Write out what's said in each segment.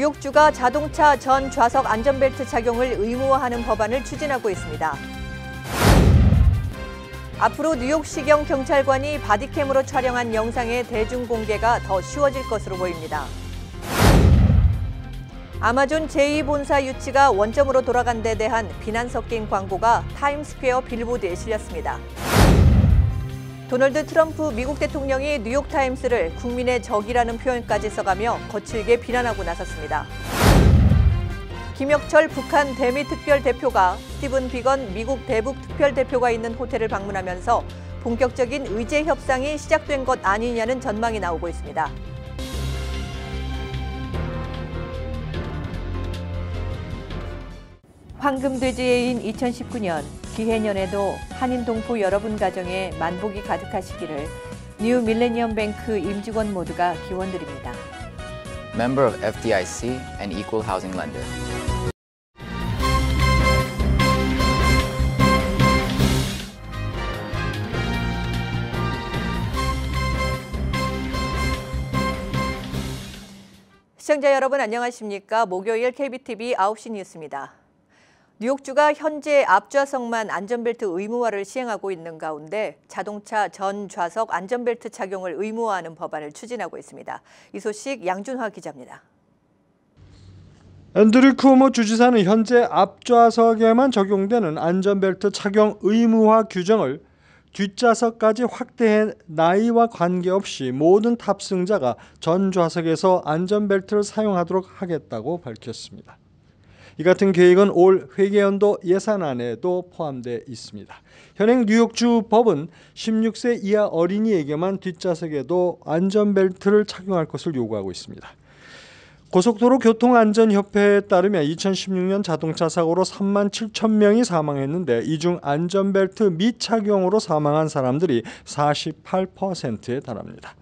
뉴욕주가 자동차 전 좌석 안전벨트 착용을 의무화하는 법안을 추진하고 있습니다. 앞으로 뉴욕시경 경찰관이 바디캠으로 촬영한 영상의 대중공개가 더 쉬워질 것으로 보입니다. 아마존 제2본사 유치가 원점으로 돌아간 데 대한 비난 섞인 광고가 타임스퀘어 빌보드에 실렸습니다. 도널드 트럼프 미국 대통령이 뉴욕타임스를 국민의 적이라는 표현까지 써가며 거칠게 비난하고 나섰습니다. 김혁철 북한 대미 특별대표가 스티븐 비건 미국 대북 특별대표가 있는 호텔을 방문하면서 본격적인 의제 협상이 시작된 것 아니냐는 전망이 나오고 있습니다. 황금돼지해인 2019년 기해년에도 한인 동포 여러분 가정에 만복이 가득하시기를 뉴 밀레니엄 뱅크 임직원 모두가 기원드립니다. Member of FDIC and Equal Housing Lender. 시청자 여러분 안녕하십니까? 목요일 KBTV 9시 뉴스입니다. 뉴욕주가 현재 앞좌석만 안전벨트 의무화를 시행하고 있는 가운데 자동차 전 좌석 안전벨트 착용을 의무화하는 법안을 추진하고 있습니다. 이 소식 양준화 기자입니다. 앤드류 쿠오모 주지사는 현재 앞좌석에만 적용되는 안전벨트 착용 의무화 규정을 뒷좌석까지 확대해 나이와 관계없이 모든 탑승자가 전 좌석에서 안전벨트를 사용하도록 하겠다고 밝혔습니다. 이 같은 계획은 올 회계연도 예산안에도 포함되어 있습니다. 현행 뉴욕주 법은 16세 이하 어린이에게만 뒷좌석에도 안전벨트를 착용할 것을 요구하고 있습니다. 고속도로 교통안전협회에 따르면 2016년 자동차 사고로 3만 7천 명이 사망했는데 이 중 안전벨트 미착용으로 사망한 사람들이 48%에 달합니다.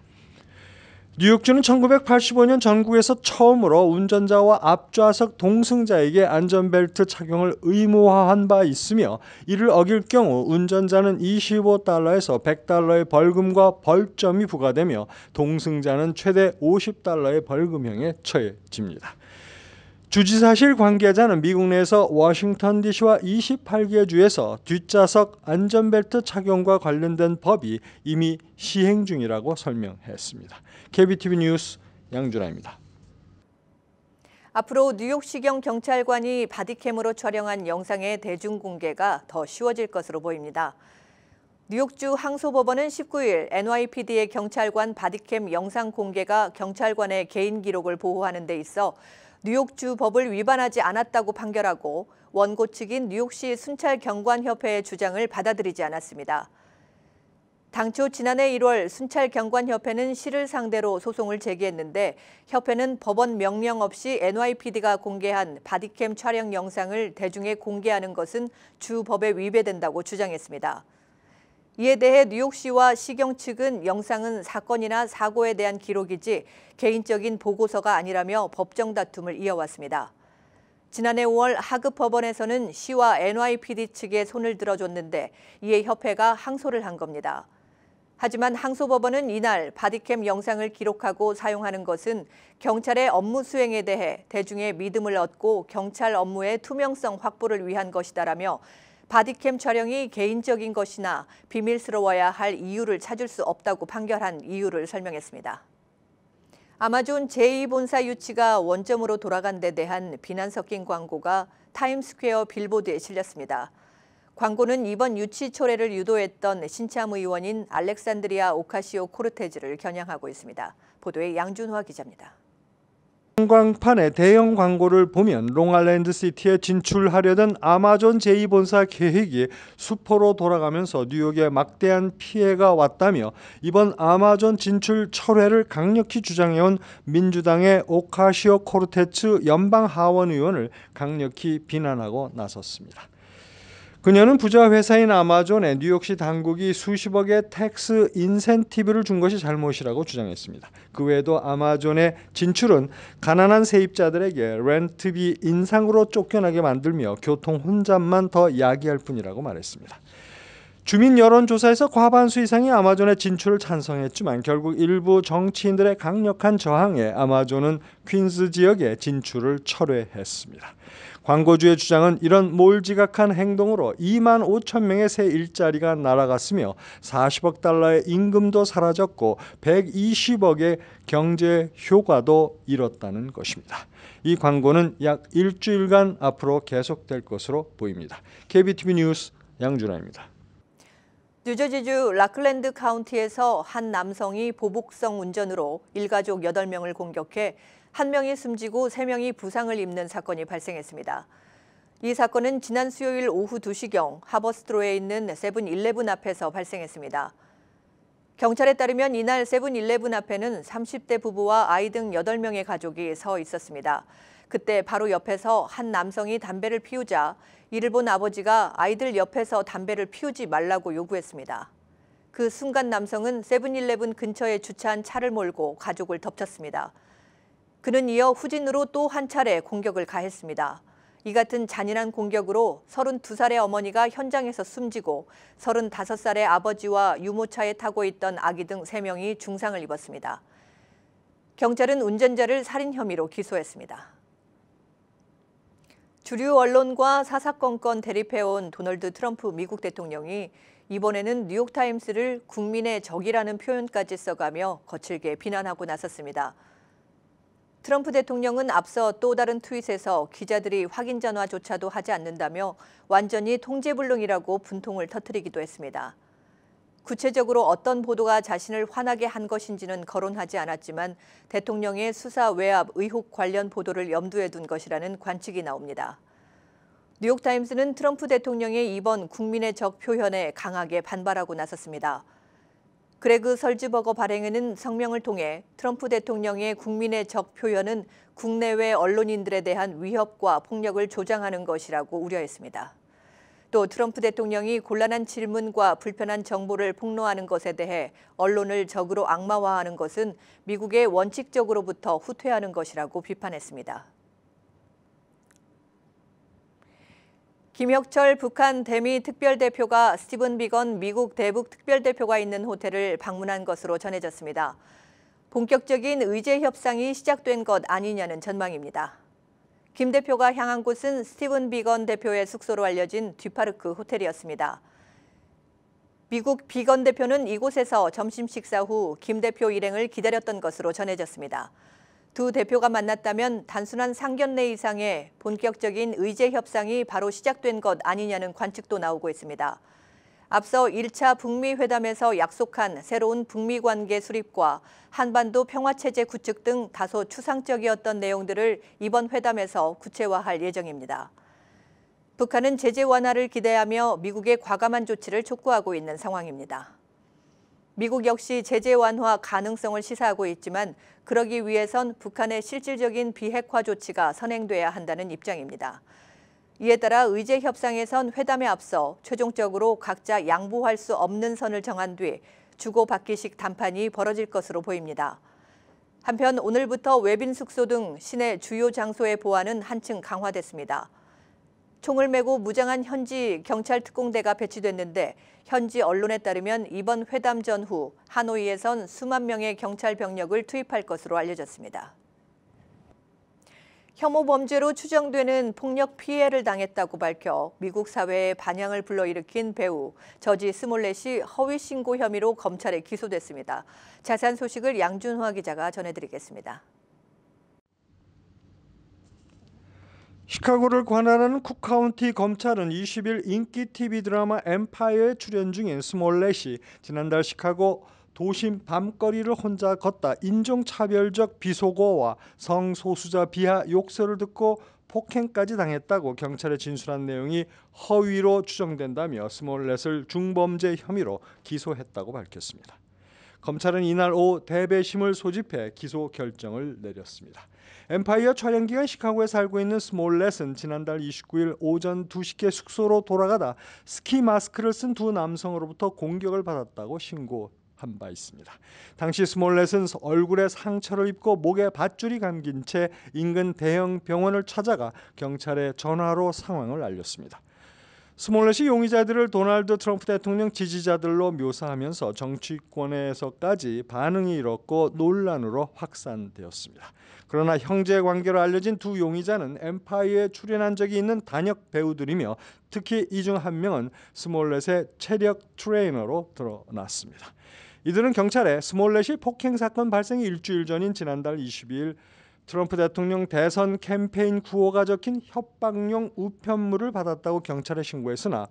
뉴욕주는 1985년 전국에서 처음으로 운전자와 앞좌석 동승자에게 안전벨트 착용을 의무화한 바 있으며 이를 어길 경우 운전자는 $25에서 $100의 벌금과 벌점이 부과되며 동승자는 최대 $50의 벌금형에 처해집니다. 주지사실 관계자는 미국 내에서 워싱턴 DC와 28개 주에서 뒷좌석 안전벨트 착용과 관련된 법이 이미 시행 중이라고 설명했습니다. KBTV 뉴스 양준하입니다. 앞으로 뉴욕시경 경찰관이 바디캠으로 촬영한 영상의 대중공개가 더 쉬워질 것으로 보입니다. 뉴욕주 항소법원은 19일 NYPD의 경찰관 바디캠 영상 공개가 경찰관의 개인 기록을 보호하는 데 있어 뉴욕주 법을 위반하지 않았다고 판결하고 원고 측인 뉴욕시 순찰경관협회의 주장을 받아들이지 않았습니다. 당초 지난해 1월 순찰경관협회는 시를 상대로 소송을 제기했는데 협회는 법원 명령 없이 NYPD가 공개한 바디캠 촬영 영상을 대중에 공개하는 것은 주 법에 위배된다고 주장했습니다. 이에 대해 뉴욕시와 시경 측은 영상은 사건이나 사고에 대한 기록이지 개인적인 보고서가 아니라며 법정 다툼을 이어왔습니다. 지난해 5월 하급 법원에서는 시와 NYPD 측에 손을 들어줬는데 이에 협회가 항소를 한 겁니다. 하지만 항소법원은 이날 바디캠 영상을 기록하고 사용하는 것은 경찰의 업무 수행에 대해 대중의 믿음을 얻고 경찰 업무의 투명성 확보를 위한 것이다라며 바디캠 촬영이 개인적인 것이나 비밀스러워야 할 이유를 찾을 수 없다고 판결한 이유를 설명했습니다. 아마존 제2본사 유치가 원점으로 돌아간 데 대한 비난 섞인 광고가 타임스퀘어 빌보드에 실렸습니다. 광고는 이번 유치 초래를 유도했던 신참 의원인 알렉산드리아 오카시오코르테즈를 겨냥하고 있습니다. 보도에 양준화 기자입니다. 전광판의 대형 광고를 보면 롱아일랜드 시티에 진출하려던 아마존 제2본사 계획이 수포로 돌아가면서 뉴욕에 막대한 피해가 왔다며 이번 아마존 진출 철회를 강력히 주장해온 민주당의 오카시오코르테츠 연방 하원 의원을 강력히 비난하고 나섰습니다. 그녀는 부자 회사인 아마존에 뉴욕시 당국이 수십억의 텍스 인센티브를 준 것이 잘못이라고 주장했습니다. 그 외에도 아마존의 진출은 가난한 세입자들에게 렌트비 인상으로 쫓겨나게 만들며 교통 혼잡만 더 야기할 뿐이라고 말했습니다. 주민 여론조사에서 과반수 이상이 아마존의 진출을 찬성했지만 결국 일부 정치인들의 강력한 저항에 아마존은 퀸스 지역의 진출을 철회했습니다. 광고주의 주장은 이런 몰지각한 행동으로 2만 5천 명의 새 일자리가 날아갔으며 40억 달러의 임금도 사라졌고 120억의 경제 효과도 잃었다는 것입니다. 이 광고는 약 일주일간 앞으로 계속될 것으로 보입니다. KBTV 뉴스 양준하입니다. 뉴저지주 라클랜드 카운티에서 한 남성이 보복성 운전으로 일가족 8명을 공격해 1명이 숨지고 3명이 부상을 입는 사건이 발생했습니다. 이 사건은 지난 수요일 오후 2시경 하버스트로에 있는 세븐일레븐 앞에서 발생했습니다. 경찰에 따르면 이날 세븐일레븐 앞에는 30대 부부와 아이 등 8명의 가족이 서 있었습니다. 그때 바로 옆에서 한 남성이 담배를 피우자 이를 본 아버지가 아이들 옆에서 담배를 피우지 말라고 요구했습니다. 그 순간 남성은 세븐일레븐 근처에 주차한 차를 몰고 가족을 덮쳤습니다. 그는 이어 후진으로 또 한 차례 공격을 가했습니다. 이 같은 잔인한 공격으로 32살의 어머니가 현장에서 숨지고 35살의 아버지와 유모차에 타고 있던 아기 등 3명이 중상을 입었습니다. 경찰은 운전자를 살인 혐의로 기소했습니다. 주류 언론과 사사건건 대립해온 도널드 트럼프 미국 대통령이 이번에는 뉴욕타임스를 국민의 적이라는 표현까지 써가며 거칠게 비난하고 나섰습니다. 트럼프 대통령은 앞서 또 다른 트윗에서 기자들이 확인 전화조차도 하지 않는다며 완전히 통제불능이라고 분통을 터뜨리기도 했습니다. 구체적으로 어떤 보도가 자신을 화나게 한 것인지는 거론하지 않았지만 대통령의 수사 외압 의혹 관련 보도를 염두에 둔 것이라는 관측이 나옵니다. 뉴욕타임스는 트럼프 대통령의 이번 국민의 적 표현에 강하게 반발하고 나섰습니다. 그레그 설즈버거 발행인은 성명을 통해 트럼프 대통령의 국민의 적 표현은 국내외 언론인들에 대한 위협과 폭력을 조장하는 것이라고 우려했습니다. 또 트럼프 대통령이 곤란한 질문과 불편한 정보를 폭로하는 것에 대해 언론을 적으로 악마화하는 것은 미국의 원칙적으로부터 후퇴하는 것이라고 비판했습니다. 김혁철 북한 대미 특별대표가 스티븐 비건 미국 대북 특별대표가 있는 호텔을 방문한 것으로 전해졌습니다. 본격적인 의제 협상이 시작된 것 아니냐는 전망입니다. 김 대표가 향한 곳은 스티븐 비건 대표의 숙소로 알려진 뒤파르크 호텔이었습니다. 미국 비건 대표는 이곳에서 점심 식사 후 김 대표 일행을 기다렸던 것으로 전해졌습니다. 두 대표가 만났다면 단순한 상견례 이상의 본격적인 의제 협상이 바로 시작된 것 아니냐는 관측도 나오고 있습니다. 앞서 1차 북미 회담에서 약속한 새로운 북미 관계 수립과 한반도 평화체제 구축 등 다소 추상적이었던 내용들을 이번 회담에서 구체화할 예정입니다. 북한은 제재 완화를 기대하며 미국의 과감한 조치를 촉구하고 있는 상황입니다. 미국 역시 제재 완화 가능성을 시사하고 있지만 그러기 위해선 북한의 실질적인 비핵화 조치가 선행돼야 한다는 입장입니다. 이에 따라 의제 협상에선 회담에 앞서 최종적으로 각자 양보할 수 없는 선을 정한 뒤 주고받기식談判이 벌어질 것으로 보입니다. 한편 오늘부터 외빈 숙소 등 시내 주요 장소의 보안은 한층 강화됐습니다. 총을 메고 무장한 현지 경찰 특공대가 배치됐는데 현지 언론에 따르면 이번 회담 전후 하노이에선 수만 명의 경찰 병력을 투입할 것으로 알려졌습니다. 혐오 범죄로 추정되는 폭력 피해를 당했다고 밝혀 미국 사회에 반향을 불러일으킨 배우 저지 스몰렛이 허위 신고 혐의로 검찰에 기소됐습니다. 자세한 소식을 양준화 기자가 전해드리겠습니다. 시카고를 관할하는 쿡카운티 검찰은 20일 인기 TV 드라마 엠파이어에 출연 중인 스몰렛이 지난달 시카고 도심 밤거리를 혼자 걷다 인종차별적 비속어와 성소수자 비하 욕설을 듣고 폭행까지 당했다고 경찰에 진술한 내용이 허위로 추정된다며 스몰렛을 중범죄 혐의로 기소했다고 밝혔습니다. 검찰은 이날 오후 대배심을 소집해 기소 결정을 내렸습니다. 엠파이어 촬영 기간 시카고에 살고 있는 스몰렛은 지난달 29일 오전 2시께 숙소로 돌아가다 스키 마스크를 쓴 두 남성으로부터 공격을 받았다고 신고한 바 있습니다. 당시 스몰렛은 얼굴에 상처를 입고 목에 밧줄이 감긴 채 인근 대형 병원을 찾아가 경찰에 전화로 상황을 알렸습니다. 스몰렛이 용의자들을 도널드 트럼프 대통령 지지자들로 묘사하면서 정치권에서까지 반응이 일었고 논란으로 확산되었습니다. 그러나 형제 관계로 알려진 두 용의자는 엠파이어에 출연한 적이 있는 단역 배우들이며 특히 이 중 한 명은 스몰렛의 체력 트레이너로 드러났습니다. 이들은 경찰에 스몰렛이 폭행 사건 발생 일주일 전인 지난달 22일 트럼프 대통령 대선 캠페인 구호가 적힌 협박용 우편물을 받았다고 경찰에 신고했으나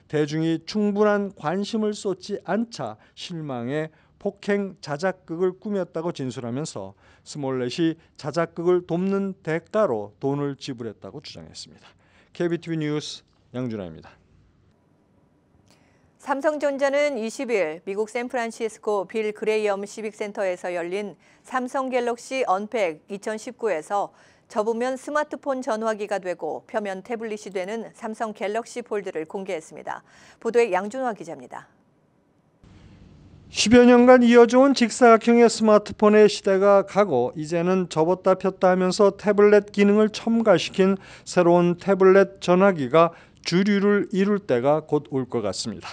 대중이 충분한 관심을 쏟지 않자 실망해 폭행 자작극을 꾸몄다고 진술하면서 스몰렛이 자작극을 돕는 대가로 돈을 지불했다고 주장했습니다. KBTV 뉴스 양준하입니다. 삼성전자는 20일 미국 샌프란시스코 빌 그레이엄 시빅센터에서 열린 삼성 갤럭시 언팩 2019에서 접으면 스마트폰 전화기가 되고 펴면 태블릿이 되는 삼성 갤럭시 폴드를 공개했습니다. 보도에 양준화 기자입니다. 10여 년간 이어져온 직사각형의 스마트폰의 시대가 가고 이제는 접었다 폈다 하면서 태블릿 기능을 첨가시킨 새로운 태블릿 전화기가 주류를 이룰 때가 곧 올 것 같습니다.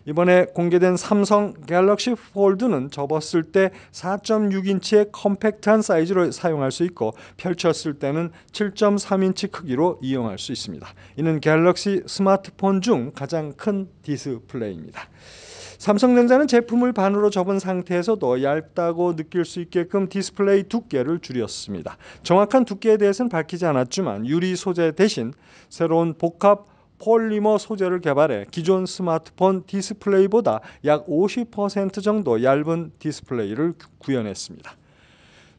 이번에 공개된 삼성 갤럭시 폴드는 접었을 때 4.6인치의 컴팩트한 사이즈로 사용할 수 있고 펼쳤을 때는 7.3인치 크기로 이용할 수 있습니다. 이는 갤럭시 스마트폰 중 가장 큰 디스플레이입니다. 삼성전자는 제품을 반으로 접은 상태에서도 얇다고 느낄 수 있게끔 디스플레이 두께를 줄였습니다. 정확한 두께에 대해서는 밝히지 않았지만 유리 소재 대신 새로운 복합 폴리머 소재를 개발해 기존 스마트폰 디스플레이보다 약 50% 정도 얇은 디스플레이를 구현했습니다.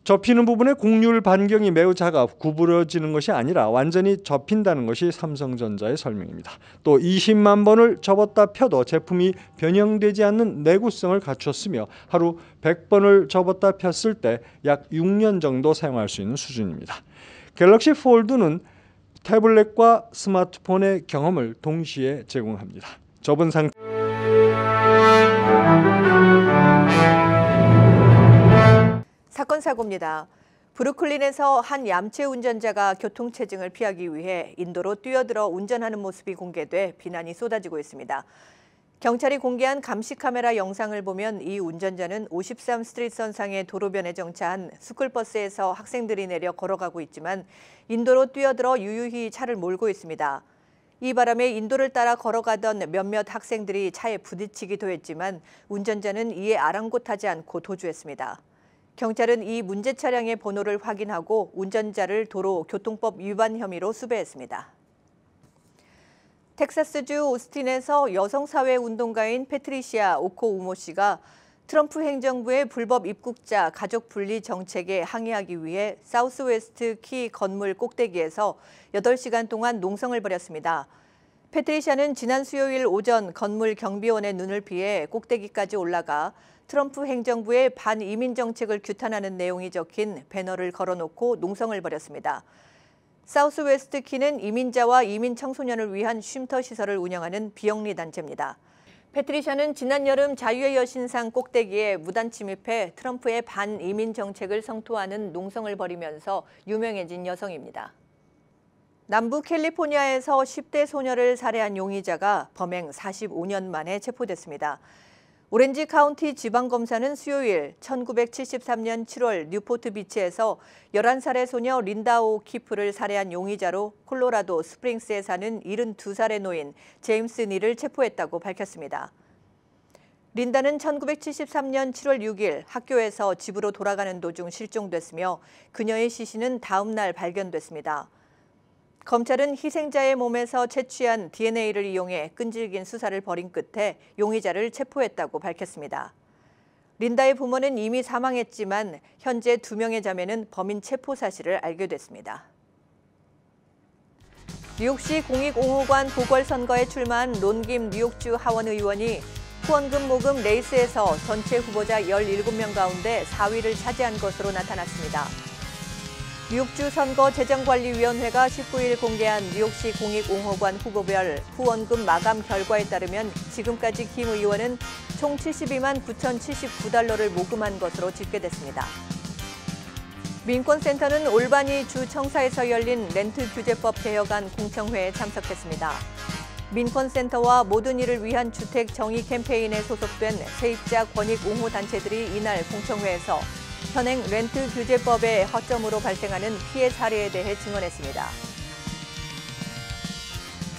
접히는 부분의 곡률 반경이 매우 작아 구부러지는 것이 아니라 완전히 접힌다는 것이 삼성전자의 설명입니다. 또 20만 번을 접었다 펴도 제품이 변형되지 않는 내구성을 갖췄으며 하루 100번을 접었다 폈을 때 약 6년 정도 사용할 수 있는 수준입니다. 갤럭시 폴드는 태블릿과 스마트폰의 경험을 동시에 제공합니다. 접은 상태 사건 사고입니다. 브루클린에서 한 얌체 운전자가 교통체증을 피하기 위해 인도로 뛰어들어 운전하는 모습이 공개돼 비난이 쏟아지고 있습니다. 경찰이 공개한 감시 카메라 영상을 보면 이 운전자는 53 스트리트선상의 도로변에 정차한 스쿨버스에서 학생들이 내려 걸어가고 있지만 인도로 뛰어들어 유유히 차를 몰고 있습니다. 이 바람에 인도를 따라 걸어가던 몇몇 학생들이 차에 부딪히기도 했지만 운전자는 이에 아랑곳하지 않고 도주했습니다. 경찰은 이 문제 차량의 번호를 확인하고 운전자를 도로교통법 위반 혐의로 수배했습니다. 텍사스주 오스틴에서 여성사회운동가인 패트리시아 오코우모 씨가 트럼프 행정부의 불법 입국자 가족 분리 정책에 항의하기 위해 사우스웨스트 키 건물 꼭대기에서 8시간 동안 농성을 벌였습니다. 패트리시아는 지난 수요일 오전 건물 경비원의 눈을 피해 꼭대기까지 올라가 트럼프 행정부의 반이민 정책을 규탄하는 내용이 적힌 배너를 걸어놓고 농성을 벌였습니다. 사우스웨스트 키는 이민자와 이민 청소년을 위한 쉼터 시설을 운영하는 비영리 단체입니다. 패트리샤는 지난 여름 자유의 여신상 꼭대기에 무단 침입해 트럼프의 반이민 정책을 성토하는 농성을 벌이면서 유명해진 여성입니다. 남부 캘리포니아에서 10대 소녀를 살해한 용의자가 범행 45년 만에 체포됐습니다. 오렌지 카운티 지방검사는 수요일 1973년 7월 뉴포트 비치에서 11살의 소녀 린다오 키프를 살해한 용의자로 콜로라도 스프링스에 사는 72살의 노인 제임스 닐을 체포했다고 밝혔습니다. 린다는 1973년 7월 6일 학교에서 집으로 돌아가는 도중 실종됐으며 그녀의 시신은 다음 날 발견됐습니다. 검찰은 희생자의 몸에서 채취한 DNA를 이용해 끈질긴 수사를 벌인 끝에 용의자를 체포했다고 밝혔습니다. 린다의 부모는 이미 사망했지만 현재 2명의 자매는 범인 체포 사실을 알게 됐습니다. 뉴욕시 공익옹호관 보궐선거에 출마한 론김 뉴욕주 하원 의원이 후원금 모금 레이스에서 전체 후보자 17명 가운데 4위를 차지한 것으로 나타났습니다. 뉴욕주 선거재정관리위원회가 19일 공개한 뉴욕시 공익옹호관 후보별 후원금 마감 결과에 따르면 지금까지 김 의원은 총 72만 9,079달러를 모금한 것으로 집계됐습니다. 민권센터는 올바니 주 청사에서 열린 렌트 규제법 개혁안 공청회에 참석했습니다. 민권센터와 모든 이를 위한 주택 정의 캠페인에 소속된 세입자 권익 옹호 단체들이 이날 공청회에서 현행 렌트 규제법의 허점으로 발생하는 피해 사례에 대해 증언했습니다.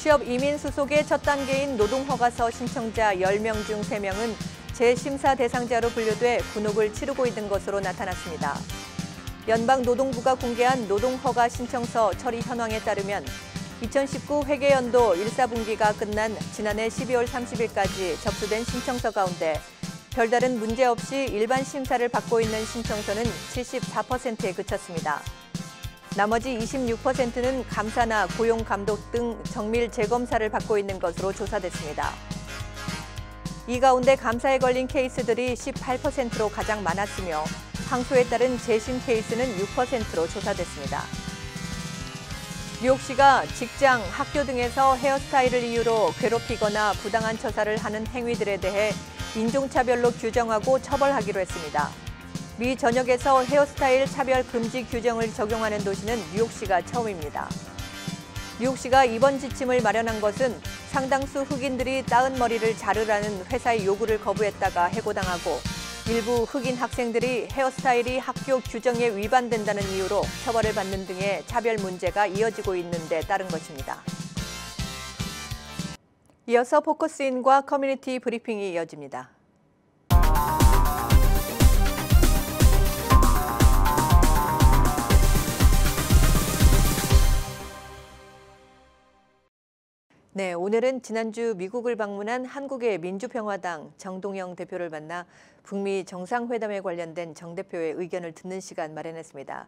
취업 이민 수속의 첫 단계인 노동허가서 신청자 10명 중 3명은 재심사 대상자로 분류돼 군옥을 치르고 있는 것으로 나타났습니다. 연방노동부가 공개한 노동허가 신청서 처리 현황에 따르면 2019 회계연도 1사분기가 끝난 지난해 12월 30일까지 접수된 신청서 가운데 별다른 문제 없이 일반 심사를 받고 있는 신청서는 74%에 그쳤습니다. 나머지 26%는 감사나 고용 감독 등 정밀 재검사를 받고 있는 것으로 조사됐습니다. 이 가운데 감사에 걸린 케이스들이 18%로 가장 많았으며 항소에 따른 재심 케이스는 6%로 조사됐습니다. 뉴욕시가 직장, 학교 등에서 헤어스타일을 이유로 괴롭히거나 부당한 처사를 하는 행위들에 대해 인종차별로 규정하고 처벌하기로 했습니다. 미 전역에서 헤어스타일 차별 금지 규정을 적용하는 도시는 뉴욕시가 처음입니다. 뉴욕시가 이번 지침을 마련한 것은 상당수 흑인들이 따은 머리를 자르라는 회사의 요구를 거부했다가 해고당하고 일부 흑인 학생들이 헤어스타일이 학교 규정에 위반된다는 이유로 처벌을 받는 등의 차별 문제가 이어지고 있는 데 따른 것입니다. 이어서 포커스인과 커뮤니티 브리핑이 이어집니다. 네, 오늘은 지난주 미국을 방문한 한국의 민주평화당 정동영 대표를 만나 북미 정상회담에 관련된 정 대표의 의견을 듣는 시간 마련했습니다.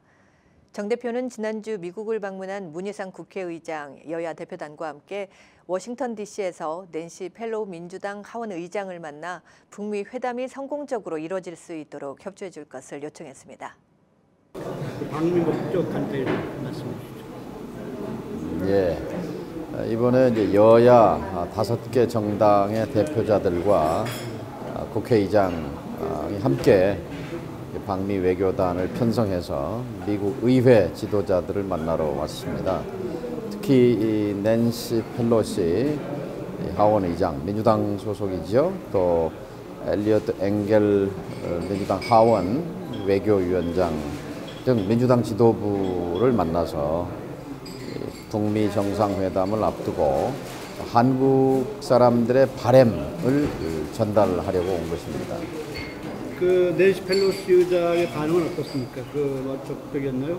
정 대표는 지난주 미국을 방문한 문희상 국회의장, 여야 대표단과 함께 워싱턴 DC에서 낸시 펠로우 민주당 하원 의장을 만나 북미 회담이 성공적으로 이뤄질 수 있도록 협조해 줄 것을 요청했습니다. 방미 목적 간단히 말씀해 주시죠. 예. 이번에 이제 여야 5개 정당의 대표자들과 국회의장이 함께 방미 외교단을 편성해서 미국 의회 지도자들을 만나러 왔습니다. 특히 이 낸시 펠로시 하원 의장, 민주당 소속이죠. 또 엘리어트 엥겔 민주당 하원 외교위원장 등 민주당 지도부를 만나서 북미 정상회담을 앞두고 한국 사람들의 바람을 전달하려고 온 것입니다. 그 낸시 펠로시 의장의 반응은 어떻습니까? 적극적이었나요?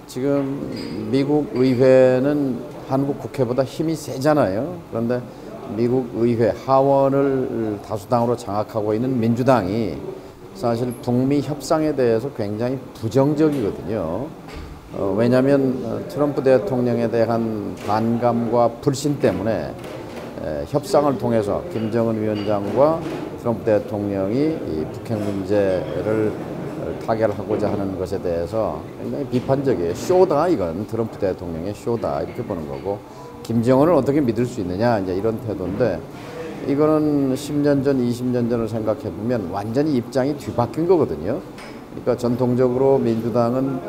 지금 미국 의회는 한국 국회보다 힘이 세잖아요. 그런데 미국 의회 하원을 다수당으로 장악하고 있는 민주당이 사실 북미 협상에 대해서 굉장히 부정적이거든요. 왜냐하면 트럼프 대통령에 대한 반감과 불신 때문에 협상을 통해서 김정은 위원장과 트럼프 대통령이 이 북핵 문제를 타결하고자 하는 것에 대해서 굉장히 비판적이에요. 쇼다, 이건 트럼프 대통령의 쇼다, 이렇게 보는 거고, 김정은을 어떻게 믿을 수 있느냐, 이제 이런 태도인데, 이거는 10년 전, 20년 전을 생각해 보면 완전히 입장이 뒤바뀐 거거든요. 그러니까 전통적으로 민주당은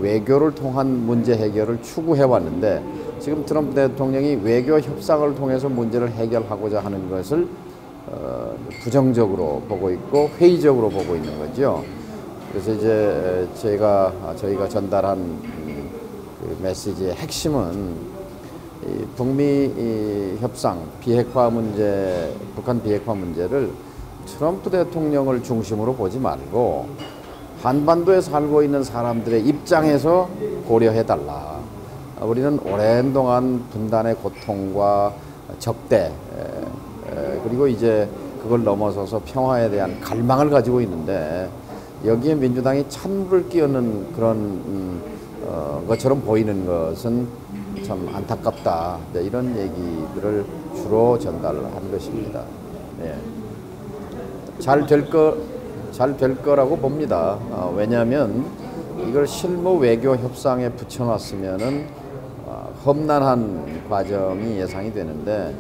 외교를 통한 문제 해결을 추구해 왔는데, 지금 트럼프 대통령이 외교 협상을 통해서 문제를 해결하고자 하는 것을 부정적으로 보고 있고 회의적으로 보고 있는 거죠. 그래서 이제 저희가 전달한 그 메시지의 핵심은 이 북미 협상, 비핵화 문제, 북한 비핵화 문제를 트럼프 대통령을 중심으로 보지 말고 한반도에 살고 있는 사람들의 입장에서 고려해달라. 우리는 오랜 동안 분단의 고통과 적대, 그리고 이제 그걸 넘어서서 평화에 대한 갈망을 가지고 있는데, 여기에 민주당이 찬물을 끼얹는 그런 것처럼 보이는 것은 참 안타깝다. 이런 얘기들을 주로 전달한 것입니다. 네. 잘 될 거라고 봅니다. 왜냐하면 이걸 실무 외교 협상에 붙여놨으면은 험난한 과정이 예상이 되는데,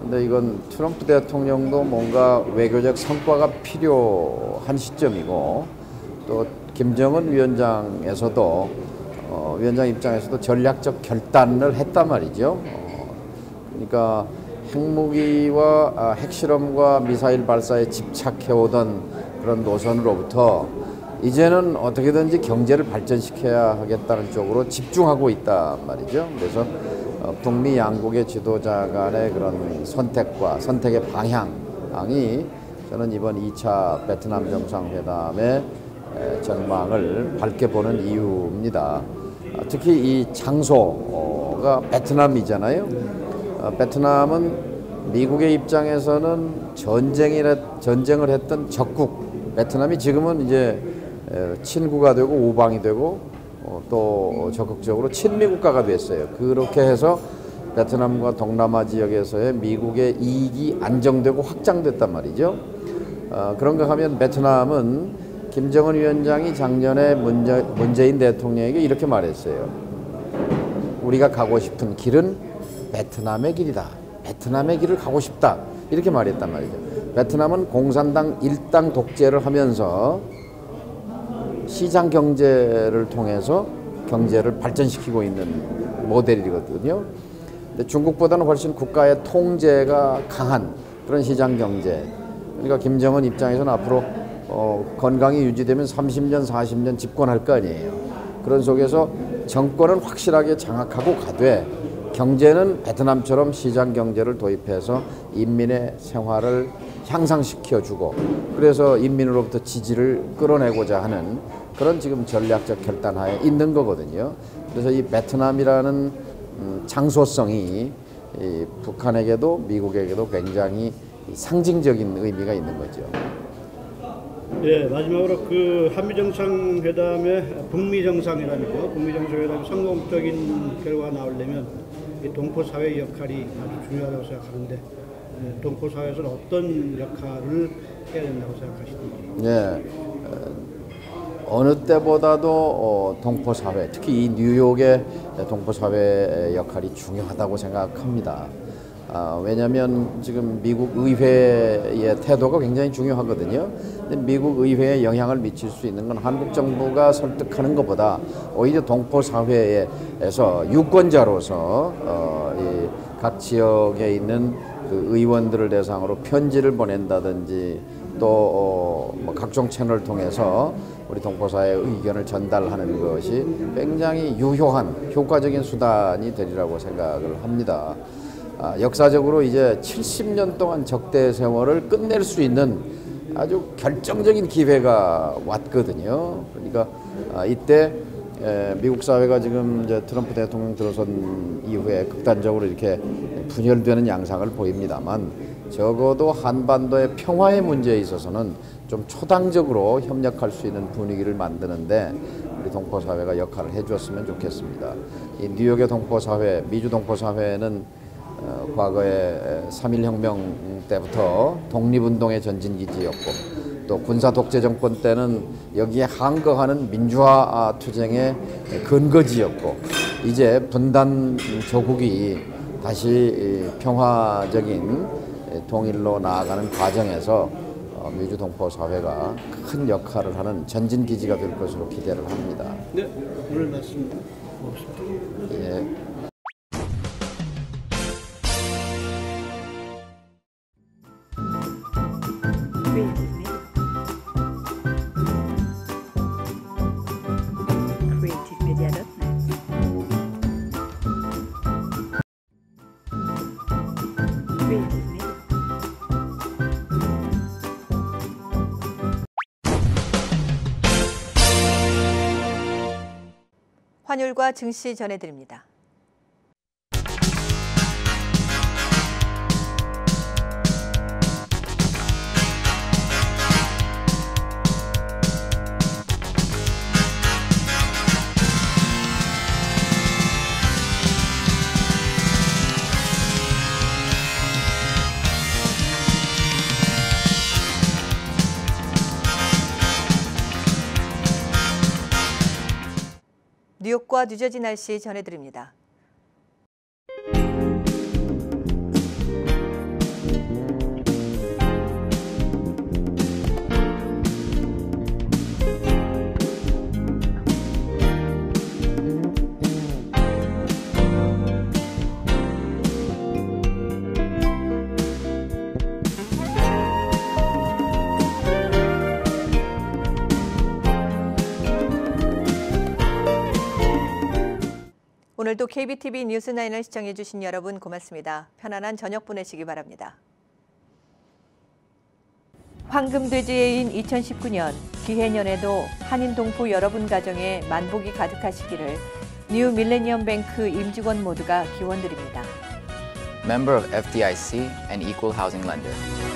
근데 이건 트럼프 대통령도 뭔가 외교적 성과가 필요한 시점이고, 또 김정은 위원장 입장에서도 전략적 결단을 했단 말이죠. 그러니까 핵무기와 핵실험과 미사일 발사에 집착해오던 그런 노선으로부터 이제는 어떻게든지 경제를 발전시켜야 하겠다는 쪽으로 집중하고 있단 말이죠. 그래서 북미 양국의 지도자 간의 그런 선택의 방향이 저는 이번 2차 베트남 정상회담의 전망을 밝게 보는 이유입니다. 특히 이 장소가 베트남이잖아요. 베트남은 미국의 입장에서는 전쟁을 했던 적국, 베트남이 지금은 이제 친구가 되고 우방이 되고 또 적극적으로 친미국가가 됐어요. 그렇게 해서 베트남과 동남아 지역에서의 미국의 이익이 안정되고 확장됐단 말이죠. 그런가 하면 베트남은 김정은 위원장이 작년에 문재인 대통령에게 이렇게 말했어요. 우리가 가고 싶은 길은 베트남의 길이다. 베트남의 길을 가고 싶다. 이렇게 말했단 말이죠. 베트남은 공산당 일당 독재를 하면서 시장 경제를 통해서 경제를 발전시키고 있는 모델이거든요. 근데 중국보다는 훨씬 국가의 통제가 강한 그런 시장 경제. 그러니까 김정은 입장에서는 앞으로 건강이 유지되면 30년, 40년 집권할 거 아니에요. 그런 속에서 정권은 확실하게 장악하고 가되 경제는 베트남처럼 시장 경제를 도입해서 인민의 생활을 향상시켜주고 그래서 인민으로부터 지지를 끌어내고자 하는 그런 지금 전략적 결단하에 있는 거거든요. 그래서 이 베트남이라는 장소성이 북한에게도 미국에게도 굉장히 상징적인 의미가 있는 거죠. 예, 마지막으로 그 한미 정상회담의 북미 정상회담이죠. 북미 정상회담 성공적인 결과가 나오려면 이 동포 사회의 역할이 아주 중요하다고 생각하는데 동포 사회에서는 어떤 역할을 해야 된다고 생각하시는지? 예, 어느 때보다도 동포 사회, 특히 이 뉴욕의 동포 사회의 역할이 중요하다고 생각합니다. 왜냐하면 지금 미국 의회의 태도가 굉장히 중요하거든요. 근데 미국 의회에 영향을 미칠 수 있는 건 한국 정부가 설득하는 것보다 오히려 동포 사회에서 유권자로서 각 지역에 있는 그 의원들을 대상으로 편지를 보낸다든지 또 뭐 각종 채널을 통해서 우리 동포 사회의 의견을 전달하는 것이 굉장히 유효한 효과적인 수단이 되리라고 생각을 합니다. 역사적으로 이제 70년 동안 적대 세월을 끝낼 수 있는 아주 결정적인 기회가 왔거든요. 그러니까 이때 미국 사회가 지금 이제 트럼프 대통령 들어선 이후에 극단적으로 이렇게 분열되는 양상을 보입니다만 적어도 한반도의 평화의 문제에 있어서는 좀 초당적으로 협력할 수 있는 분위기를 만드는데 우리 동포 사회가 역할을 해주었으면 좋겠습니다. 이 뉴욕의 동포 사회, 미주 동포 사회는 과거에 3.1혁명 때부터 독립운동의 전진기지였고 또 군사 독재 정권 때는 여기에 항거하는 민주화 투쟁의 근거지였고 이제 분단 조국이 다시 평화적인 통일로 나아가는 과정에서 미주 동포 사회가 큰 역할을 하는 전진기지가 될 것으로 기대를 합니다. 네, 오늘 말씀 고맙습니다. 예. 환율과 증시 전해드립니다. 뉴욕과 뉴저지 날씨 전해드립니다. 오늘도 KBTV 뉴스9을 시청해주신 여러분 고맙습니다. 편안한 저녁 보내시기 바랍니다. 황금돼지해인 2019년 기해년에도 한인 동포 여러분 가정에 만복이 가득하시기를 뉴 밀레니엄 뱅크 임직원 모두가 기원드립니다. Member of FDIC and Equal Housing Lender.